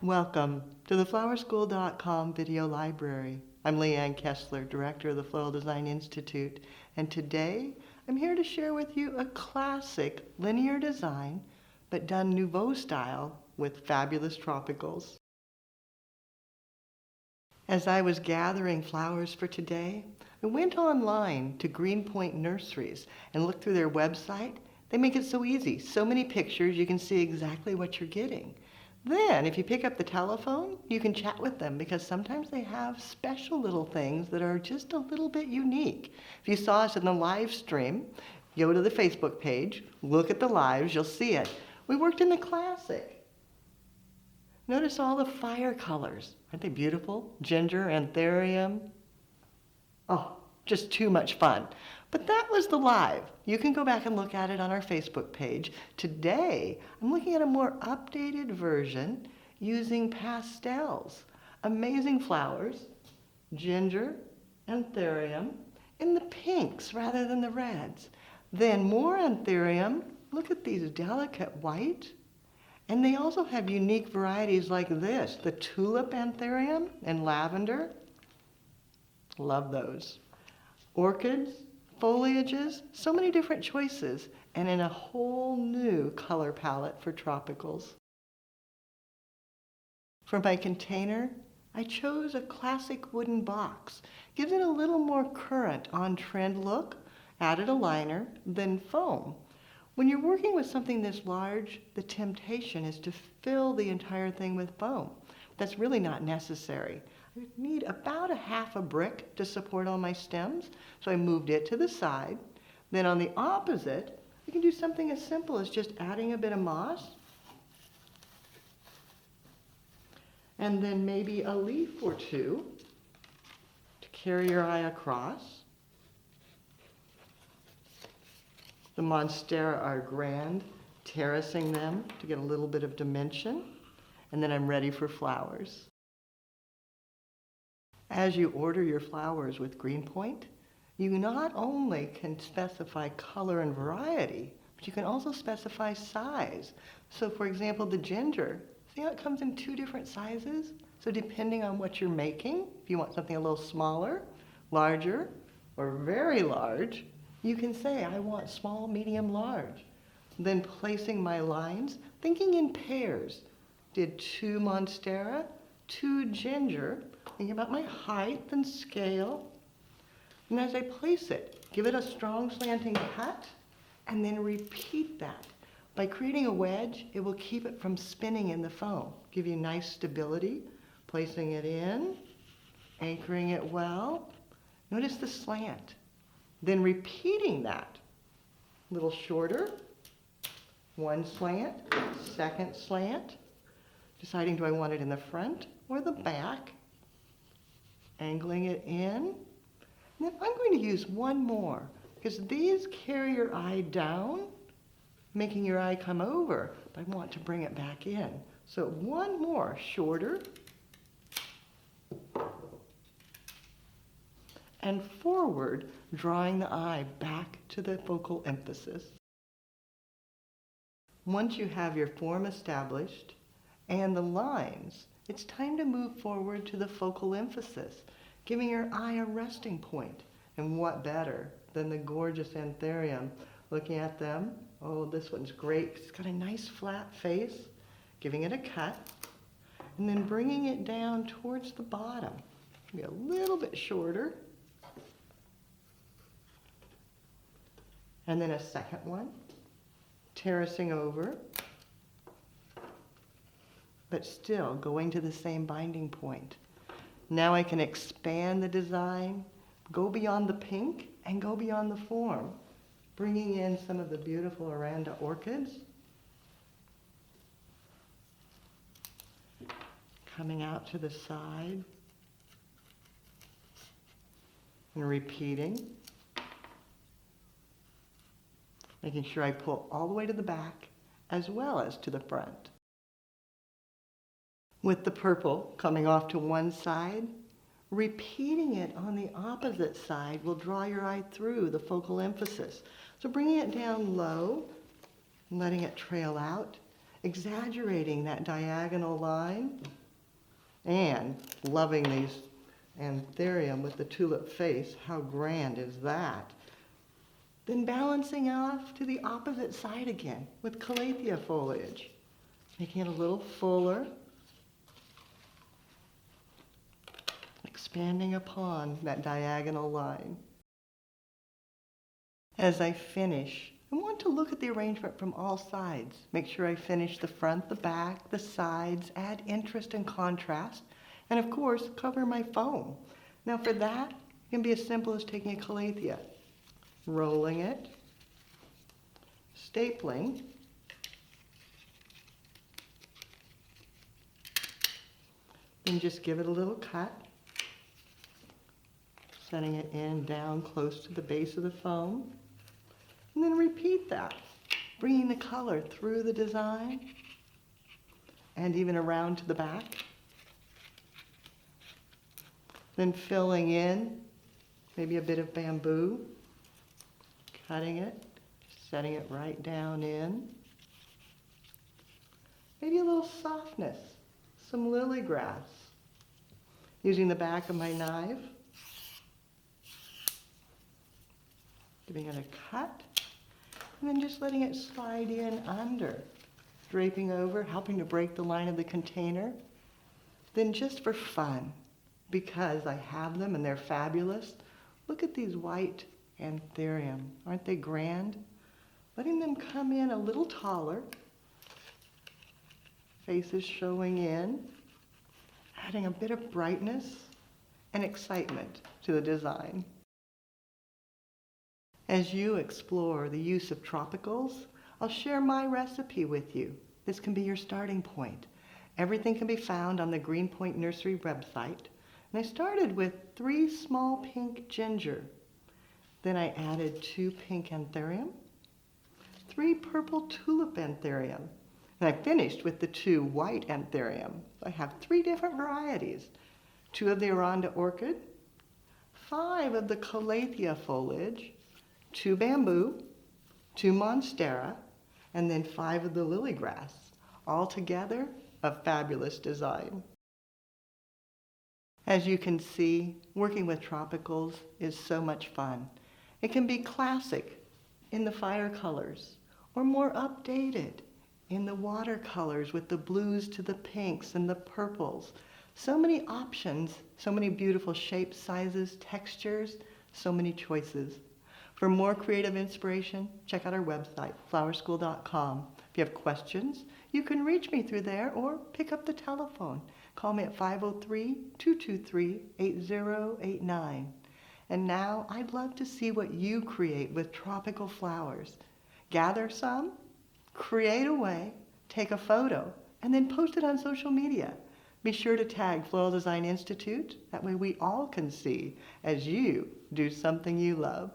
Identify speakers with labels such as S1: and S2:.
S1: Welcome to the flowerschool.com video library. I'm Leanne Kessler, Director of the Floral Design Institute, and today I'm here to share with you a classic linear design, but done nouveau style with fabulous tropicals. As I was gathering flowers for today, I went online to Green Point Nurseries and looked through their website. They make it so easy, so many pictures, you can see exactly what you're getting. Then, if you pick up the telephone, you can chat with them because sometimes they have special little things that are just a little bit unique. If you saw us in the live stream, go to the Facebook page, look at the lives, you'll see it. We worked in the classic. Notice all the fire colors. Aren't they beautiful? Ginger, anthurium. Oh, just too much fun. But that was the live. You can go back and look at it on our Facebook page. Today, I'm looking at a more updated version using pastels. Amazing flowers, ginger, anthurium, in the pinks rather than the reds. Then more anthurium. Look at these delicate white. And they also have unique varieties like this, the tulip anthurium and lavender. Love those. Orchids, foliages, so many different choices, and in a whole new color palette for tropicals. For my container, I chose a classic wooden box. Gives it a little more current, on-trend look, added a liner, then foam. When you're working with something this large, the temptation is to fill the entire thing with foam. That's really not necessary. I need about a half a brick to support all my stems, so I moved it to the side. Then on the opposite, you can do something as simple as just adding a bit of moss, and then maybe a leaf or two to carry your eye across. The monstera are grand, terracing them to get a little bit of dimension, and then I'm ready for flowers. As you order your flowers with Green Point, you not only can specify color and variety, but you can also specify size. So for example, the ginger, see how it comes in 2 different sizes? So depending on what you're making, if you want something a little smaller, larger, or very large, you can say, I want small, medium, large. Then placing my lines, thinking in pairs. Did 2 monstera, 2 ginger, thinking about my height and scale. And as I place it, give it a strong slanting cut, and then repeat that. By creating a wedge, it will keep it from spinning in the foam. Give you nice stability, placing it in, anchoring it well. Notice the slant. Then repeating that, a little shorter, 1 slant, 2nd slant, deciding do I want it in the front or the back, angling it in. And then I'm going to use 1 more because these carry your eye down, making your eye come over, but I want to bring it back in. So 1 more, shorter, and forward, drawing the eye back to the focal emphasis. Once you have your form established and the lines, it's time to move forward to the focal emphasis, giving your eye a resting point. And what better than the gorgeous anthurium? Looking at them, oh, this one's great. It's got a nice flat face, giving it a cut, and then bringing it down towards the bottom. Be a little bit shorter. And then a 2nd one, terracing over, but still going to the same binding point. Now I can expand the design, go beyond the pink, and go beyond the form, bringing in some of the beautiful Aranda orchids, coming out to the side, and repeating. Making sure I pull all the way to the back as well as to the front. With the purple coming off to one side, repeating it on the opposite side will draw your eye through the focal emphasis. So bringing it down low, letting it trail out, exaggerating that diagonal line and loving these anthurium with the tulip face. How grand is that? Then balancing off to the opposite side again with calathea foliage, making it a little fuller, expanding upon that diagonal line. As I finish, I want to look at the arrangement from all sides. Make sure I finish the front, the back, the sides, add interest and contrast, and of course, cover my foam. Now for that, it can be as simple as taking a calathea, rolling it, stapling, then just give it a little cut, setting it in down close to the base of the foam, and then repeat that, bringing the color through the design and even around to the back. Then filling in maybe a bit of bamboo, cutting it, setting it right down in. Maybe a little softness, some lily grass. Using the back of my knife, giving it a cut, and then just letting it slide in under, draping over, helping to break the line of the container. Then just for fun, because I have them and they're fabulous, look at these white anthurium. Aren't they grand? Letting them come in a little taller, faces showing in, adding a bit of brightness and excitement to the design. As you explore the use of tropicals, I'll share my recipe with you. This can be your starting point. Everything can be found on the Green Point Nursery website. And I started with 3 small pink ginger. Then I added 2 pink anthurium, 3 purple tulip anthurium, and I finished with the 2 white anthurium. I have 3 different varieties. 2 of the Aranda orchid, 5 of the calathea foliage, 2 bamboo, 2 monstera, and then 5 of the lily grass. All together, a fabulous design. As you can see, working with tropicals is so much fun. It can be classic in the fire colors, or more updated in the watercolors with the blues to the pinks and the purples. So many options, so many beautiful shapes, sizes, textures, so many choices. For more creative inspiration, check out our website, flowerschool.com. If you have questions, you can reach me through there or pick up the telephone. Call me at 503-223-8089. And now I'd love to see what you create with tropical flowers. Gather some, create away, take a photo, and then post it on social media. Be sure to tag Floral Design Institute. That way we all can see as you do something you love.